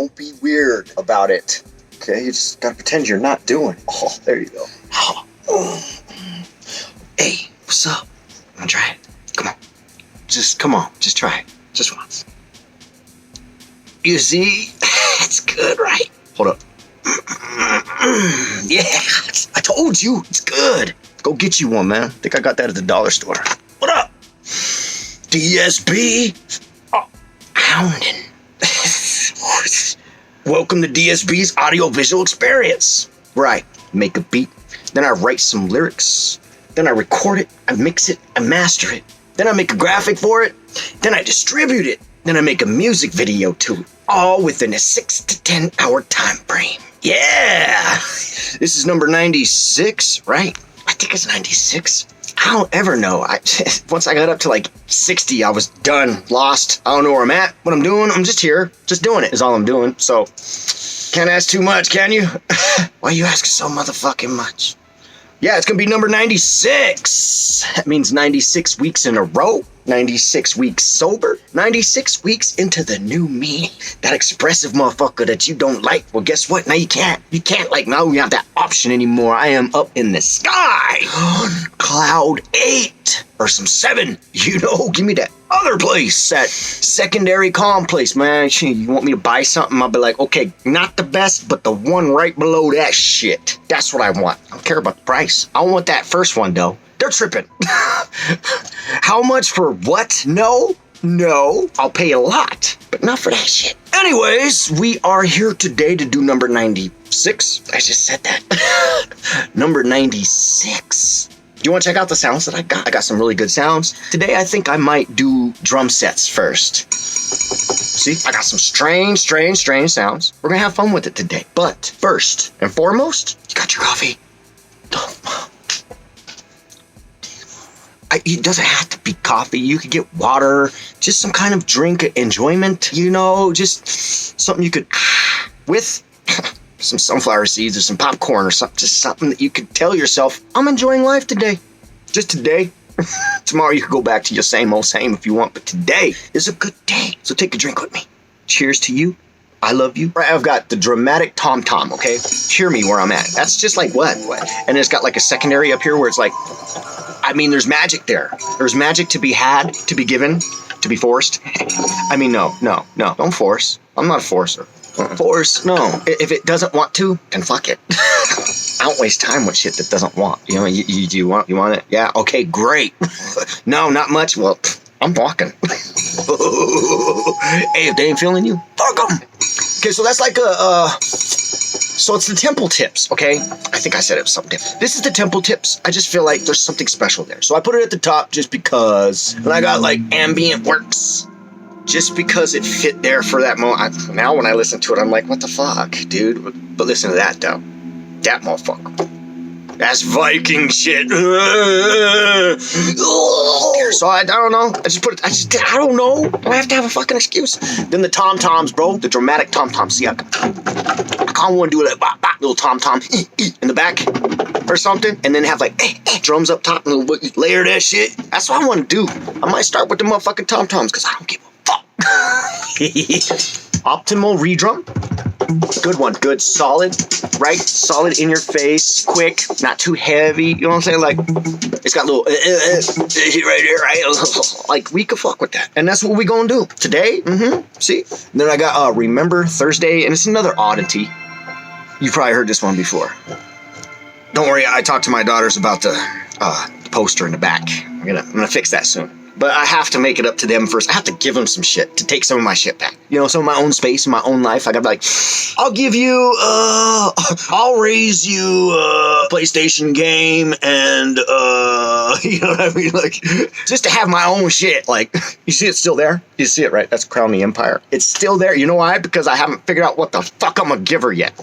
Don't be weird about it. Okay, you just gotta pretend you're not doing it. Oh, there you go. Hey, what's up? Wanna try it? Come on. Come on. Just try it. Just once. You see? It's good, right? Hold up. Yeah, I told you. It's good. Go get you one, man. I think I got that at the dollar store. What up? DSB? Oh, hounding. Welcome to DSB's audio-visual experience, where I make a beat, then I write some lyrics, then I record it, I mix it, I master it, then I make a graphic for it, then I distribute it, then I make a music video to it, all within a 6 to 10 hour time frame. Yeah! This is number 96, right? I think it's 96. I don't ever know. Once I got up to like 60, I was done, lost. I don't know where I'm at, what I'm doing. I'm just here, just doing it is all I'm doing. So, can't ask too much, can you? Why you asking so motherfucking much? Yeah, it's gonna be number 96. That means 96 weeks in a row. 96 weeks sober. 96 weeks into the new me. That expressive motherfucker that you don't like. Well, guess what? Now you can't. You can't like, now you have that option anymore. I am up in the sky. Cloud 8. Or some 7. You know, give me that other place. That secondary calm place, man. You want me to buy something? I'll be like, okay, not the best, but the one right below that shit. That's what I want. I don't care about the price. I want that first one, though. They're tripping. How much for what? No, I'll pay a lot, but not for that shit. Anyways, we are here today to do number 96. I just said that. Number 96. Do you want to check out the sounds that I got? I got some really good sounds. Today, I think I might do drum sets first. See, I got some strange sounds. We're gonna have fun with it today. But first and foremost, you got your coffee. It doesn't have to be coffee. You could get water, just some kind of drink enjoyment, you know, just something you could, with some sunflower seeds or some popcorn or something, just something that you could tell yourself, I'm enjoying life today. Just today. Tomorrow you could go back to your same old same if you want, but today is a good day. So take a drink with me. Cheers to you. I love you. Right, I've got the dramatic tom-tom, okay? Hear me where I'm at. That's just like what? And it's got like a secondary up here where it's like, I mean, there's magic there. There's magic to be had, to be given, to be forced. I mean, no. Don't force. I'm not a forcer. Force, no. If it doesn't want to, then fuck it. I don't waste time with shit that doesn't want. You know, you want it? Yeah, okay, great. No, not much. Well, I'm walking. Hey, if they ain't feeling you, fuck them. Okay, so that's like so it's the temple tips, okay? I think I said it was something different. This is the temple tips. I just feel like there's something special there. So I put it at the top just because. And I got like ambient works. Just because it fit there for that moment. Now when I listen to it, I'm like, what the fuck, dude? But listen to that, though. That motherfucker. That's Viking shit. So I don't know. I don't know. Do I have to have a fucking excuse? Then the tom-toms, bro. The dramatic tom-toms. See, I kind of want to do like bop, bop, little tom-tom in the back or something. And then have like drums up top and layer that shit. That's what I want to do. I might start with the motherfucking tom-toms because I don't give a fuck. Optimal redrum. Good one. Good. Solid. Right? Solid in your face. Quick. Not too heavy. You know what I'm saying? Like, it's got little right here, right? Like, we could fuck with that. And that's what we gonna do. Today, see? And then I got Remember Thursday, and it's another oddity. You probably heard this one before. Don't worry, I talked to my daughters about the poster in the back. I'm gonna fix that soon. But I have to make it up to them first. I have to give them some shit to take some of my shit back. You know, some of my own space in my own life. I gotta be like, I'll give you, I'll raise you a PlayStation game and, you know what I mean? Like, just to have my own shit. Like, you see it's still there? You see it, right? That's Crown the Empire. It's still there. You know why? Because I haven't figured out what the fuck I'm gonna give her yet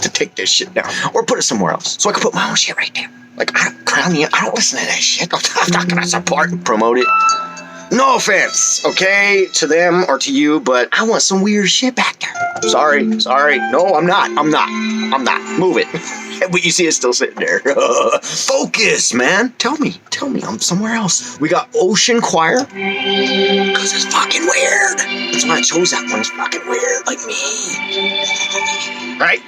to take this shit down. Or put it somewhere else. So I can put my own shit right there. Like, I don't listen to that shit. I'm not gonna support and promote it. No offense, okay, to them or to you, but I want some weird shit back there. Sorry. No, I'm not. Move it. But you see it's still sitting there. Focus, man. Tell me. I'm somewhere else. We got Ocean Choir. Because it's fucking weird. That's why I chose that one. It's fucking weird, like me. Right.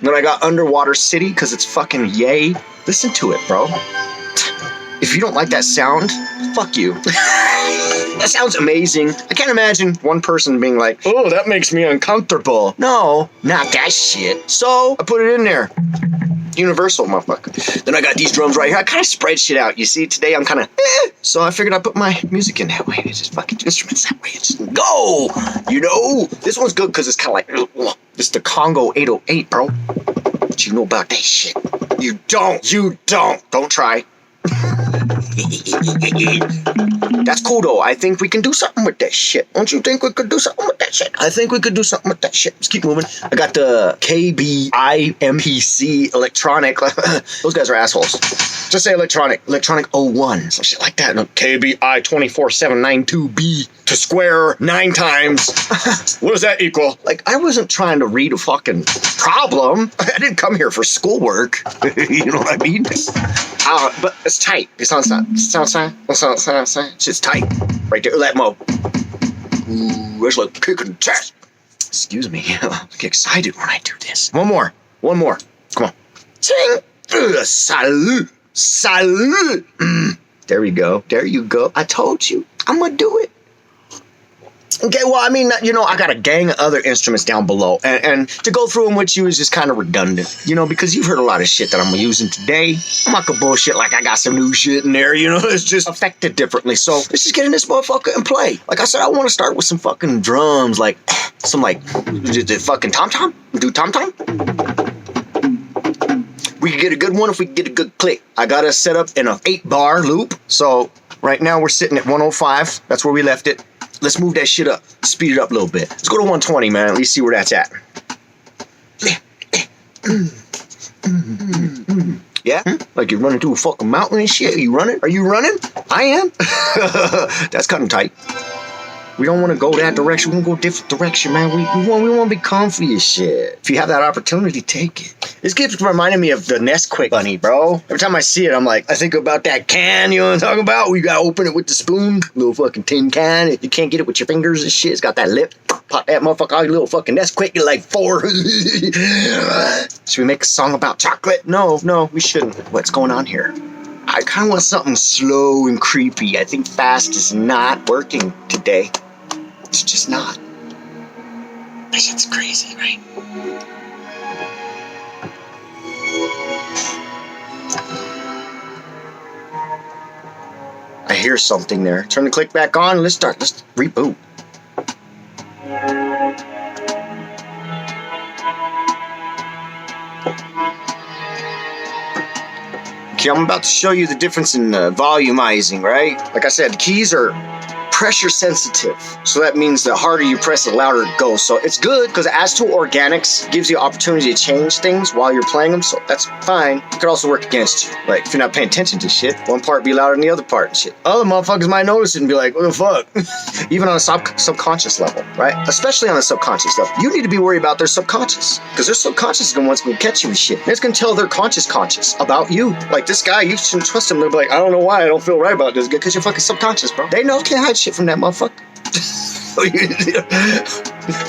Then I got Underwater City, because it's fucking yay. Listen to it, bro. If you don't like that sound, fuck you. That sounds amazing. I can't imagine one person being like, oh, that makes me uncomfortable. No, not that shit. So I put it in there. Universal, motherfucker. Then I got these drums right here. I kind of spread shit out. You see, today I'm kind of so I figured I'd put my music in that way. It's just fucking instruments that way. It's just go. You know, this one's good because it's kind of like, it's the Congo 808, bro. What you know about that shit? You don't. Don't try. That's cool though. I think we can do something with that shit. Don't you think we could do something with that shit? I think we could do something with that shit. Let's keep moving. I got the KBI MPC electronic. Those guys are assholes. Just say electronic 01, some shit like that. No, KBI 24792B to square 9 times. What does that equal? Like, I wasn't trying to read a fucking problem. I didn't come here for schoolwork. You know what I mean? But it's tight. It sounds shit's tight. Right there. Let mo. Ooh, it's like kicking chest. Excuse me. I get excited when I do this. One more. Come on. Ting. Salute. There we go. There you go. I told you. I'm gonna do it. Okay, well, I mean, you know, I got a gang of other instruments down below, and to go through them with you is just kind of redundant, you know, because you've heard a lot of shit that I'm using today. I'm not gonna bullshit like I got some new shit in there, you know, it's just affected differently. So let's just get in this motherfucker and play. Like I said, I want to start with some fucking drums, like some like the fucking tom-tom. Do tom-tom. We could get a good one if we get a good click. I got us set up in an 8-bar loop. So right now we're sitting at 105. That's where we left it. Let's move that shit up. Speed it up a little bit. Let's go to 120, man. At least see where that's at. Yeah? Like you're running through a fucking mountain and shit? Are you running? I am. That's kind of tight. We don't want to go that direction. We want to go a different direction, man. We want to be comfy as shit. If you have that opportunity, take it. This keeps reminding me of the Nesquik bunny, bro. Every time I see it, I'm like, I think about that can, you know what I'm talking about? We gotta open it with the spoon. Little fucking tin can. You can't get it with your fingers and shit. It's got that lip. Pop that motherfucker out, your little fucking Nesquik. You're like 4. Should we make a song about chocolate? No, we shouldn't. What's going on here? I kind of want something slow and creepy. I think fast is not working today. It's just not. That shit's crazy, right? I hear something there. Turn the click back on. Let's reboot. Okay, I'm about to show you the difference in volumizing, right? Like I said, the keys are pressure sensitive, so that means the harder you press, the louder it goes. So it's good because as to organics, gives you opportunity to change things while you're playing them, so that's fine. It could also work against you, like if you're not paying attention to shit, one part be louder than the other part and shit. Other motherfuckers might notice it and be like, what the fuck? Even on a subconscious level, right? Especially on the subconscious level, you need to be worried about their subconscious, because their subconscious is the ones gonna catch you with shit. It's gonna tell their conscious about you. Like this guy, you shouldn't trust him. They'll be like, I don't know why I don't feel right about this, because you're fucking subconscious, bro. They know, can't hide shit from that motherfucker.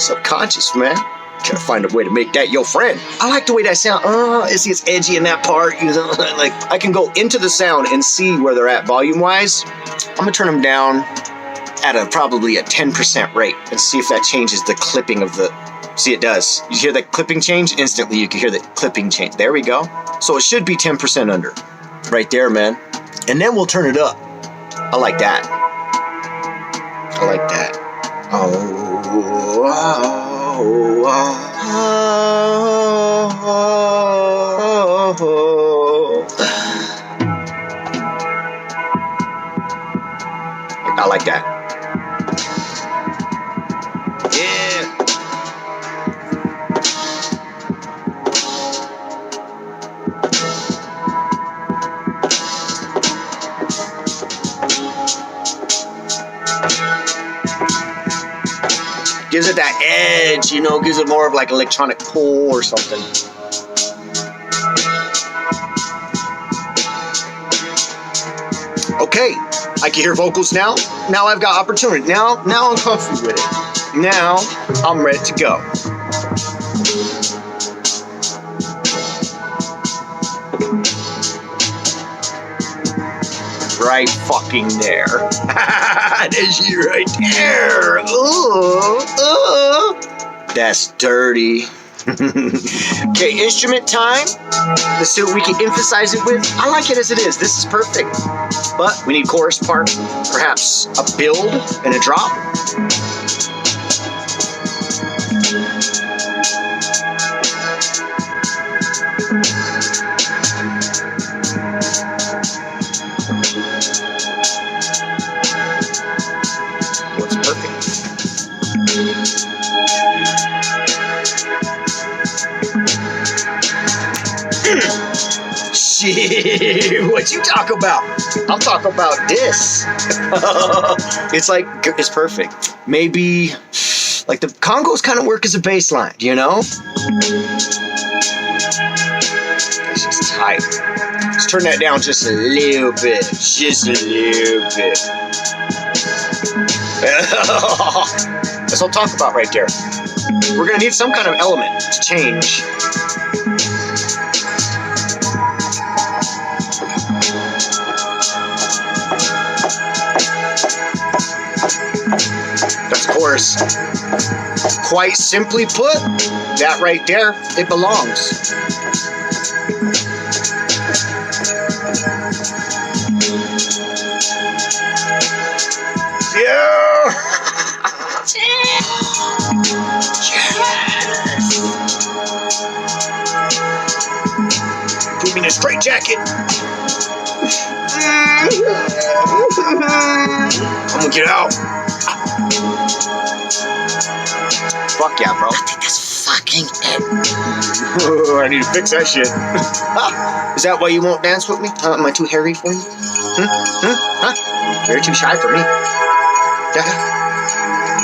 Subconscious, man. Gotta find a way to make that your friend. I like the way that sound. It's edgy in that part. You know, like I can go into the sound and see where they're at volume wise. I'm gonna turn them down at probably a 10% rate and see if that changes the clipping of the. See, it does. You hear that clipping change? Instantly, you can hear the clipping change. There we go. So it should be 10% under. Right there, man. And then we'll turn it up. I like that. I like that. Yeah. Gives it that edge, you know, gives it more of like electronic pull or something. Okay, I can hear vocals now. Now I've got opportunity. Now I'm comfortable with it. Now I'm ready to go. Right fucking there. There's she right there. That's dirty. Okay, instrument time. Let's see what we can emphasize it with. I like it as it is. This is perfect. But we need chorus part, perhaps a build and a drop. What's perfect? Shit, what you talk about? I'm talking about this. It's perfect. Maybe like the congos kind of work as a bass line, you know? It's just tight. Let's turn that down just a little bit. Just a little bit. That's what I'll talk about right there. We're gonna need some kind of element to change. That's chorus. Quite simply put, that right there, it belongs. Yeah! Put me in a straight jacket. I'm gonna get out. Fuck yeah, bro. I think that's fucking it. I need to fix that shit. Is that why you won't dance with me? Am I too hairy for you? Huh? You're too shy for me.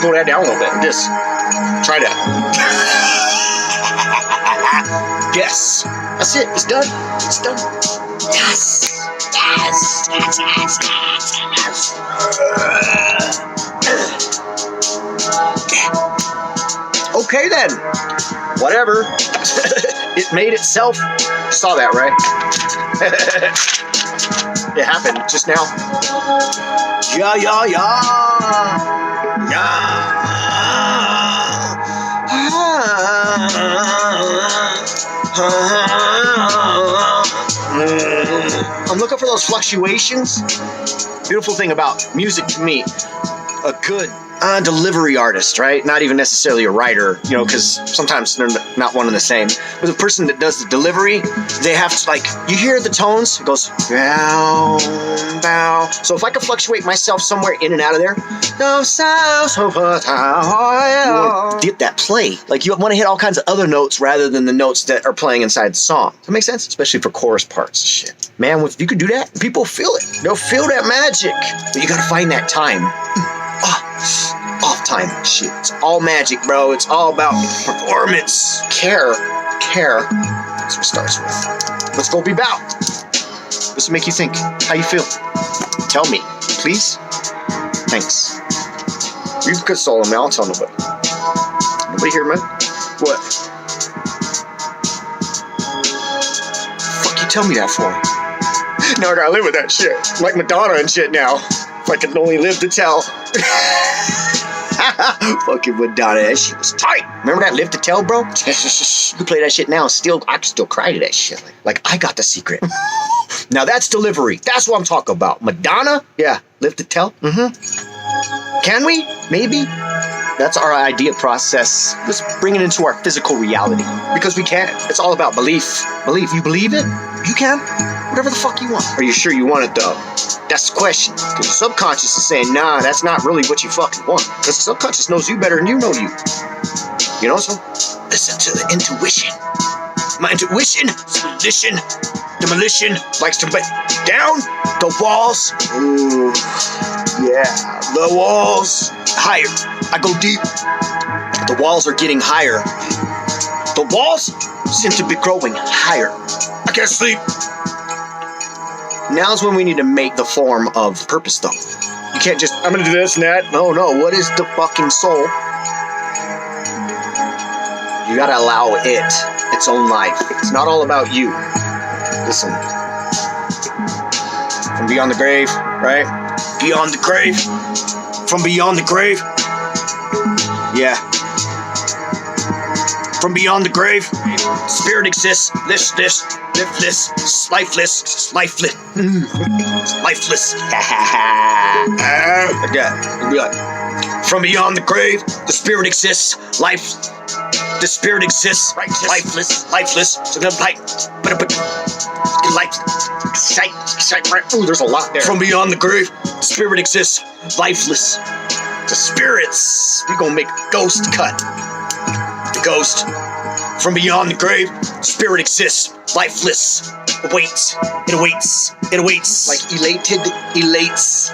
Pull that down a little bit. This. Try that. Yes. That's it. It's done. It's done. Yes. Yes. Yes. Yes. Yes. Okay then. Whatever. It made itself. Saw that, right? It happened just now. Yeah, yeah, yeah. Yeah. I'm looking for those fluctuations. Beautiful thing about music to me, a good delivery artist, right? Not even necessarily a writer, you know, because sometimes they're not one and the same. But the person that does the delivery, they have to, like, you hear the tones, it goes, bow, bow. So if I can fluctuate myself somewhere in and out of there, you want to get that play. Like, you want to hit all kinds of other notes rather than the notes that are playing inside the song. Does that make sense? Especially for chorus parts. Shit. Man, if you could do that, people feel it. They'll feel that magic. But you got to find that time. Off time. Shit. It's all magic, bro. It's all about performance. Care. That's what it starts with. Let's go be about. This will make you think. How you feel? Tell me, please. Thanks. You can console me. I'll tell nobody. Nobody here, man? What? Fuck you tell me that for? Now I gotta live with that shit. Like Madonna and shit now. If I could only live to tell. Fucking Madonna, that shit was tight. Remember that Live to Tell, bro? You play that shit now, I can still cry to that shit. Like I got the secret. Now that's delivery. That's what I'm talking about. Madonna? Yeah, Live to Tell? Mm-hmm. Can we? Maybe? That's our idea process. Let's bring it into our physical reality. Because we can. It's all about belief. Belief. You believe it? You can. Whatever the fuck you want. Are you sure you want it, though? That's the question. Because your subconscious is saying, nah, that's not really what you fucking want. Because the subconscious knows you better than you know you. You know, so listen to the intuition. My intuition, demolition, likes to break down the walls. Ooh, yeah, the walls. Higher. I go deep. The walls are getting higher. The walls seem to be growing higher. I can't sleep. Now's when we need to make the form of purpose, though. You can't just, I'm gonna do this and that. No. What is the fucking soul? You gotta allow it its own life. It's not all about you. Listen. From beyond the grave, right? Beyond the grave. From beyond the grave. Yeah. From beyond the grave, spirit exists, lifeless, lifeless. Again, it'll be like, from beyond the grave, the spirit exists, the spirit exists, lifeless. So then, ooh, there's a lot there. From beyond the grave, the spirit exists, lifeless. The spirits, we gonna make a ghost cut. The ghost. From beyond the grave, spirit exists, lifeless. Awaits. It awaits. Like elates.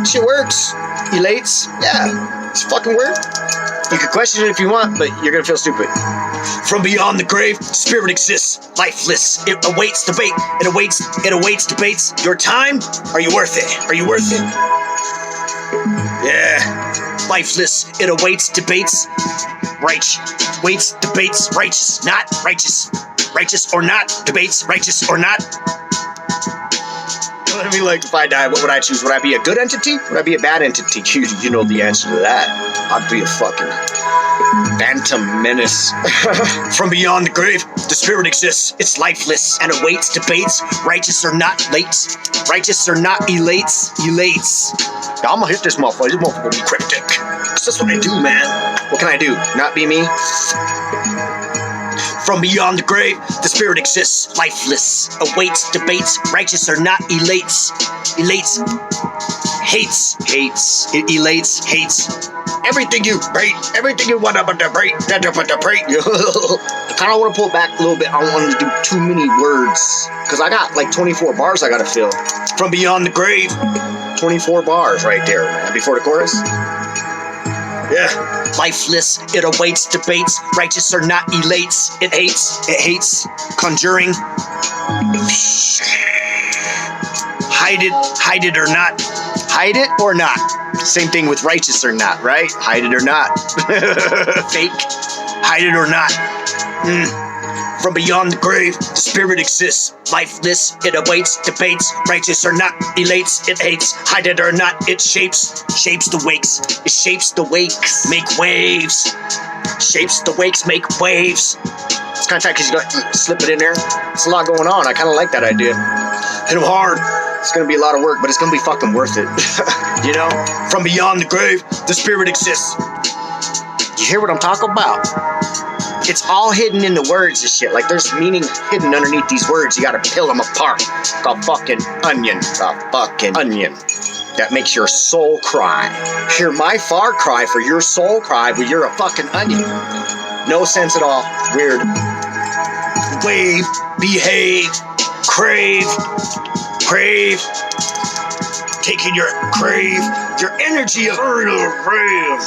Shit works. Elates. Yeah. It's fucking weird. You can question it if you want, but you're gonna feel stupid. From beyond the grave, spirit exists, lifeless. It awaits debate. It awaits debates. Your time? Are you worth it? Yeah. Lifeless. It awaits debates. Waits debates. Righteous, not righteous. Righteous or not. Debates. Righteous or not. What I mean, like, if I die, what would I choose? Would I be a good entity? Would I be a bad entity? You know the answer to that. I'd be a fucking phantom menace. From beyond the grave, the spirit exists. It's lifeless and awaits debates. Righteous or not elates. Righteous or not elates. Now, I'm gonna hit this motherfucker. This motherfucker will be cryptic. That's what I do, man. What can I do? Not be me? From beyond the grave, the spirit exists, lifeless, awaits debates, righteous or not, elates, hates, it elates, hates, everything you rate, everything you want to rate, I kind of want to pull back a little bit. I don't want to do too many words, because I got like 24 bars I got to fill. From beyond the grave, 24 bars right there, man, before the chorus. Yeah. Lifeless, it awaits debates, righteous or not, elates, it hates, conjuring. Hide it or not. Hide it or not. Same thing with righteous or not, right? Hide it or not. Fake. Hide it or not. From beyond the grave, the spirit exists, lifeless, it awaits, debates, righteous or not, elates, it hates, hide it or not, it shapes the wakes, it shapes the wakes, make waves, shapes the wakes, make waves. It's kind of tight because you gotta slip it in there. It's a lot going on. I kind of like that idea. Hit them hard. It's gonna be a lot of work, but it's gonna be fucking worth it. You know? From beyond the grave, the spirit exists. You hear what I'm talking about? It's all hidden in the words and shit. Like, there's meaning hidden underneath these words. You gotta peel them apart. The fucking onion. That makes your soul cry. Hear my far cry for your soul cry, but you're a fucking onion. No sense at all. Weird. Wave, behave, crave. Taking your energy of crave.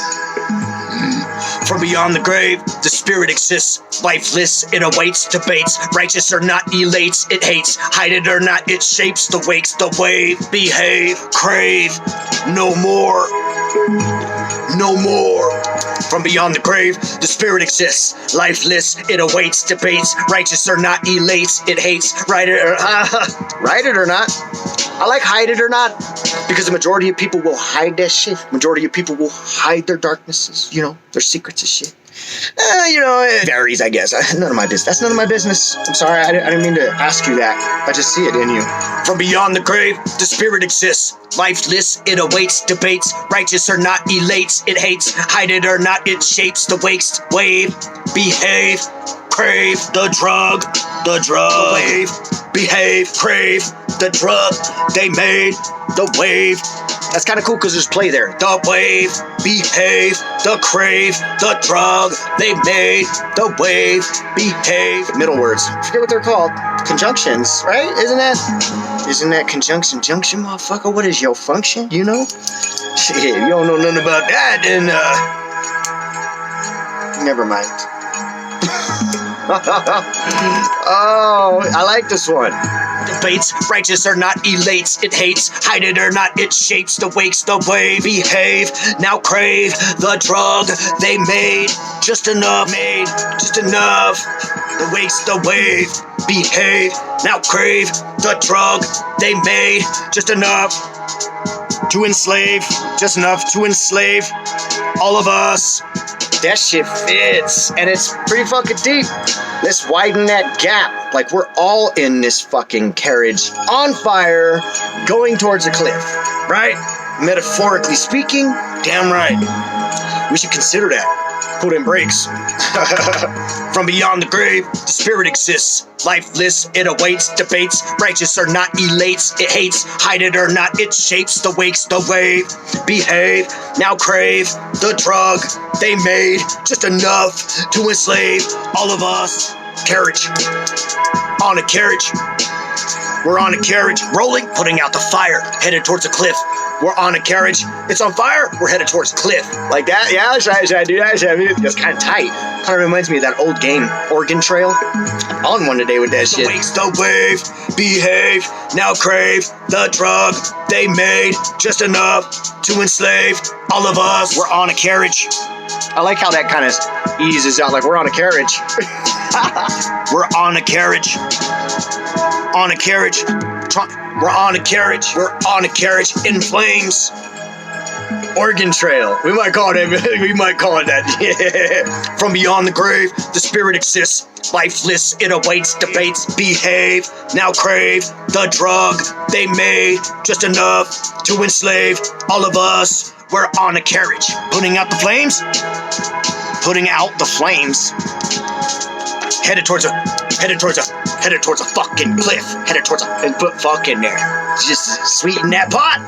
From beyond the grave, the spirit exists, lifeless, it awaits debates, righteous or not, elates, it hates, hide it or not, it shapes the wakes, the wave, behave, crave, no more. From beyond the grave, the spirit exists, lifeless, it awaits debates, righteous or not, elates, it hates, write it or not. I like hide it or not, because the majority of people will hide that shit. Majority of people will hide their darknesses, their secrets and shit. It varies, I guess. None of my business. That's none of my business. I'm sorry, I didn't mean to ask you that. I just see it in you. From beyond the grave, the spirit exists, lifeless, it awaits debates, righteous or not, elates, it hates, hide it or not, it shapes the wakes, wave, behave, crave, the drug, wave, behave, crave, the drug, they made, the wave. That's kind of cool because there's play there. The wave, behave, the crave, the drug, they made, the wave, behave. Middle words. I forget what they're called. Conjunctions, right? Isn't that conjunction, motherfucker? What is your function? Shit, you don't know nothing about that, then, Never mind. Oh, I like this one. Debates, righteous or not, elates, it hates, hide it or not, it shapes the wakes, the way, behave, now crave, the drug they made, just enough, the wakes, the wave, behave, now crave, the drug they made, just enough to enslave, all of us. That shit fits, and it's pretty fucking deep. Let's widen that gap, like we're all in this fucking carriage, on fire, going towards a cliff, right? Metaphorically speaking, damn right. We should consider that. Put in brakes. From beyond the grave, the spirit exists. Lifeless, it awaits, debates, righteous or not, elates, it hates, hide it or not, it shapes the wakes, the wave, behave, now crave, the drug they made, just enough to enslave all of us. Carriage, on a carriage, we're on a carriage, rolling, putting out the fire, headed towards a cliff. We're on a carriage, it's on fire, we're headed towards a cliff. Like that? Yeah, should I do that? That's kind of tight. Kind of reminds me of that old game, Oregon Trail. I'm on one today with that shit. The wakes, the wave, behave, now crave, the drug they made, just enough to enslave all of us. We're on a carriage. I like how that kind of eases out, like we're on a carriage. We're on a carriage. On a carriage. We're on a carriage. We're on a carriage in flames. Oregon Trail. We might call it that. Yeah. From beyond the grave, the spirit exists. Lifeless, it awaits, debates, behave, now crave, the drug they made, just enough to enslave all of us. We're on a carriage. Putting out the flames. Headed towards a fucking cliff. And put fuck in there. Just sweeten that pot.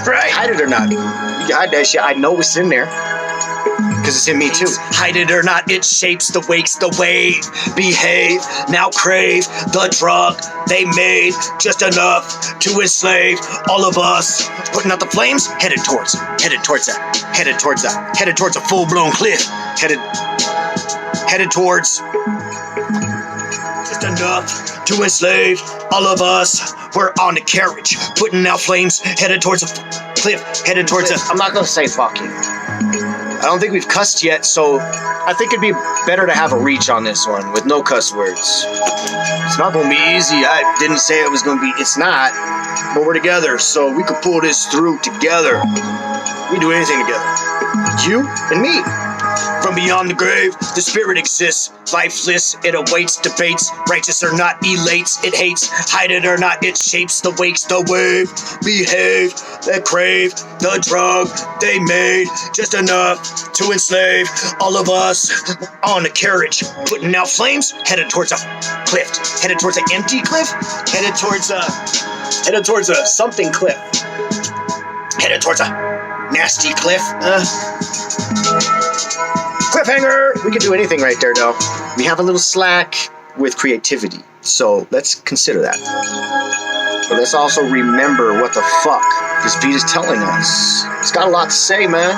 Right? Hide it or not. You hide that shit. I know it's in there. Because it's in me too. Hide it or not, it shapes the wakes, the wave. Behave, now crave, the drug they made, just enough to enslave all of us. Putting out the flames, headed towards a full-blown cliff. Headed towards just enough to enslave all of us. We're on the carriage, putting out flames, headed towards a cliff, I'm not gonna say fucking. I don't think we've cussed yet, so I think it'd be better to have a reach on this one with no cuss words. It's not gonna be easy. I didn't say it was gonna be. It's not. But we're together, so we could pull this through together. We do anything together. You and me. From beyond the grave, the spirit exists. Lifeless, it awaits, debates, righteous or not, elates, it hates, hide it or not, it shapes the wakes, the wave, behave, that crave, the drug they made, just enough to enslave all of us. On a carriage, putting out flames, headed towards a cliff, headed towards an empty cliff, headed towards a something cliff, headed towards a nasty cliff. Cliffhanger! We could do anything right there, though. We have a little slack with creativity, so let's consider that. But let's also remember what the fuck this beat is telling us. It's got a lot to say, man.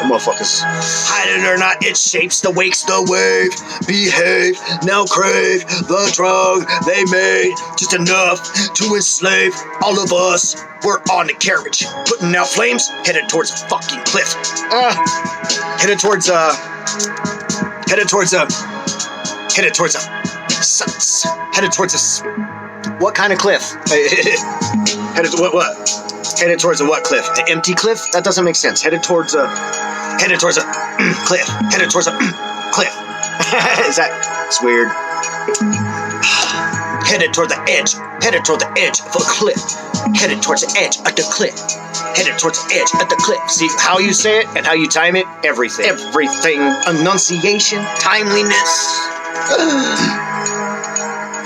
Motherfuckers. Hide it or not, it shapes the wakes, the wave. Behave, now crave, the drug they made, just enough to enslave all of us. We're on the carriage, putting out flames, headed towards a fucking cliff. Headed towards a what kind of cliff? Headed to what? Headed towards a what cliff? An empty cliff? That doesn't make sense. Headed towards a cliff. Headed towards a cliff. It's weird. Headed toward the edge. Headed toward the edge of a cliff. Headed towards the edge of the cliff. Headed towards the edge of the cliff. See how you say it and how you time it? Everything. Enunciation, timeliness.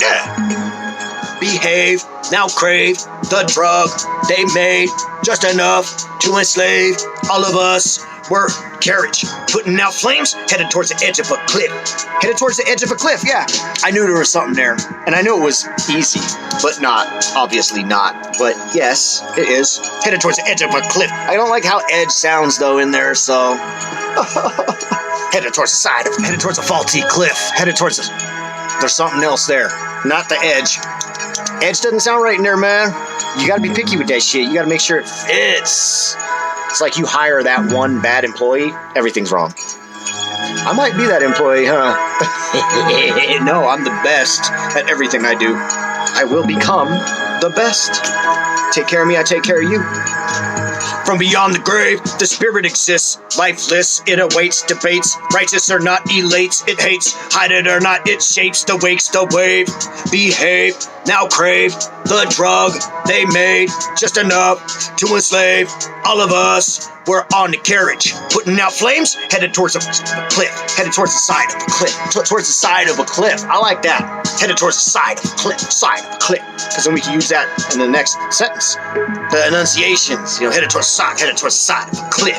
Yeah. Behave, now crave, the drug they made, just enough to enslave all of us. We're carriage, putting out flames, headed towards the edge of a cliff. Headed towards the edge of a cliff, yeah. I knew there was something there, and I knew it was easy, but not, obviously not. But yes, it is. Headed towards the edge of a cliff. I don't like how edge sounds, though, in there, so... headed towards the side of it, headed towards a faulty cliff, headed towards the... There's something else there, not the edge. Edge doesn't sound right in there, man. You gotta be picky with that shit. You gotta make sure it fits. It's like you hire that one bad employee, everything's wrong. I might be that employee, huh? No, I'm the best at everything I do. I will become the best. Take care of me, I take care of you. From beyond the grave, the spirit exists, lifeless, it awaits, debates, righteous or not, elates, it hates, hide it or not, it shapes, the wakes, the wave, behave, now crave, the drug they made, just enough to enslave all of us. We're on the carriage, putting out flames, headed towards a cliff, headed towards the side of a cliff, towards the side of a cliff. I like that. Headed towards the side of a cliff, side of a cliff. Because then we can use that in the next sentence. The enunciations, headed towards the side of a cliff.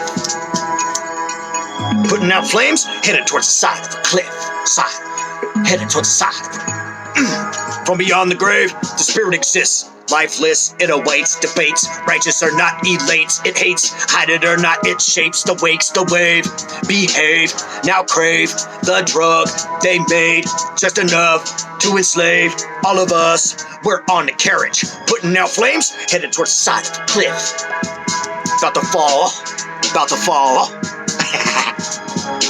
Putting out flames, headed towards the side of a cliff, headed towards the side. From beyond the grave, the spirit exists. Lifeless, it awaits, debates, righteous or not, elates, it hates, hide it or not, it shapes, the wakes, the wave, behave, now crave, the drug they made, just enough to enslave all of us. We're on the carriage, putting out flames, headed towards the side of the cliff. About to fall, about to fall,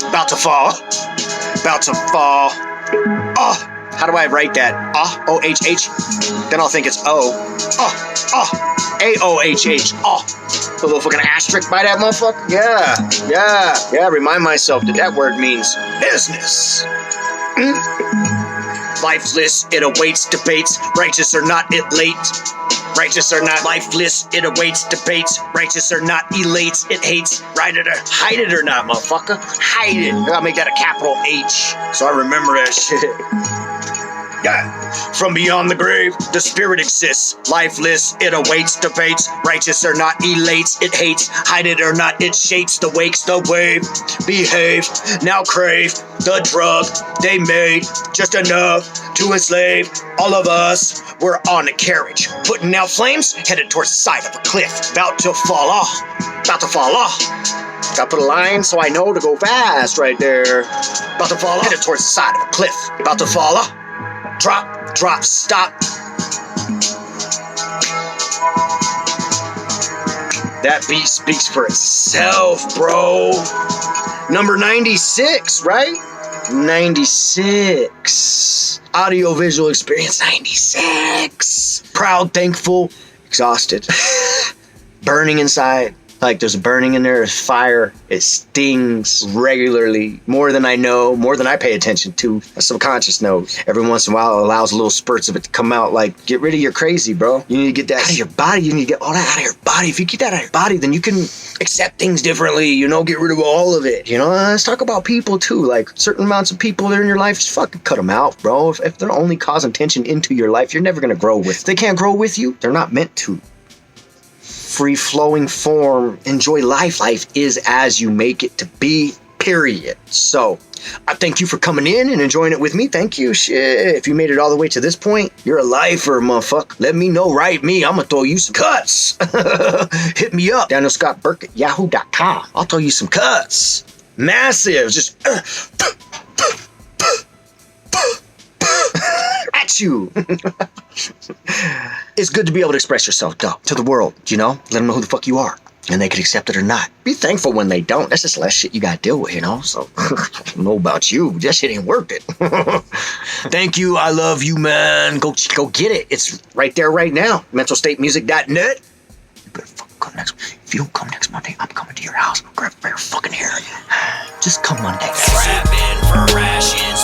about to fall, about to fall. Oh. How do I write that? O-H-H. Then I'll think it's O. A-O-H-H. A little fucking asterisk by that motherfucker? Yeah. Remind myself that word means business. Lifeless, it awaits, debates, righteous or not, it late. Righteous or not, lifeless, it awaits, debates, righteous or not, elates, it hates, hide it or not, motherfucker. Hide it. I gotta make that a capital H so I remember that shit. Yeah. From beyond the grave, the spirit exists. Lifeless, it awaits, debates, righteous or not, elates, it hates, hide it or not, it shapes, the wakes, the wave, behave, now crave, the drug they made, just enough to enslave all of us. We're on a carriage, putting out flames, headed towards the side of a cliff, about to fall off, Gotta put a line so I know to go fast right there. About to fall off, headed towards the side of a cliff, about to fall off. Drop, stop. That beat speaks for itself, bro. Number 96, right? 96. Audio-visual experience 96. Proud, thankful, exhausted. Burning inside. Like there's a burning in there, there's fire, it stings regularly, more than I know, more than I pay attention to. My subconscious knows. Every once in a while it allows little spurts of it to come out, like, get rid of your crazy, bro. You need to get that out of your body, you need to get all that out of your body. If you get that out of your body, then you can accept things differently, get rid of all of it. Let's talk about people too, like certain amounts of people that are in your life, just fucking cut them out, bro. If they're only causing tension into your life, you're never gonna grow with them. If they can't grow with you, they're not meant to. Free-flowing form, enjoy life. Life is as you make it to be, period. So, I thank you for coming in and enjoying it with me. Thank you. Shit. If you made it all the way to this point, you're a lifer, motherfucker. Let me know, write me. I'm gonna throw you some cuts. Hit me up. DanielScottBurke@yahoo.com. I'll throw you some cuts. Massive. Just at you. It's good to be able to express yourself, though, to the world, Let them know who the fuck you are. And they can accept it or not. Be thankful when they don't. That's just less shit you gotta deal with, So, I don't know about you. That shit ain't worth it. Thank you. I love you, man. Go get it. It's right there right now. mentalstatemusic.net. You better fucking come next. If you don't come next Monday, I'm coming to your house. I'm gonna grab your fucking hair. Just come Monday. Trapping for rations.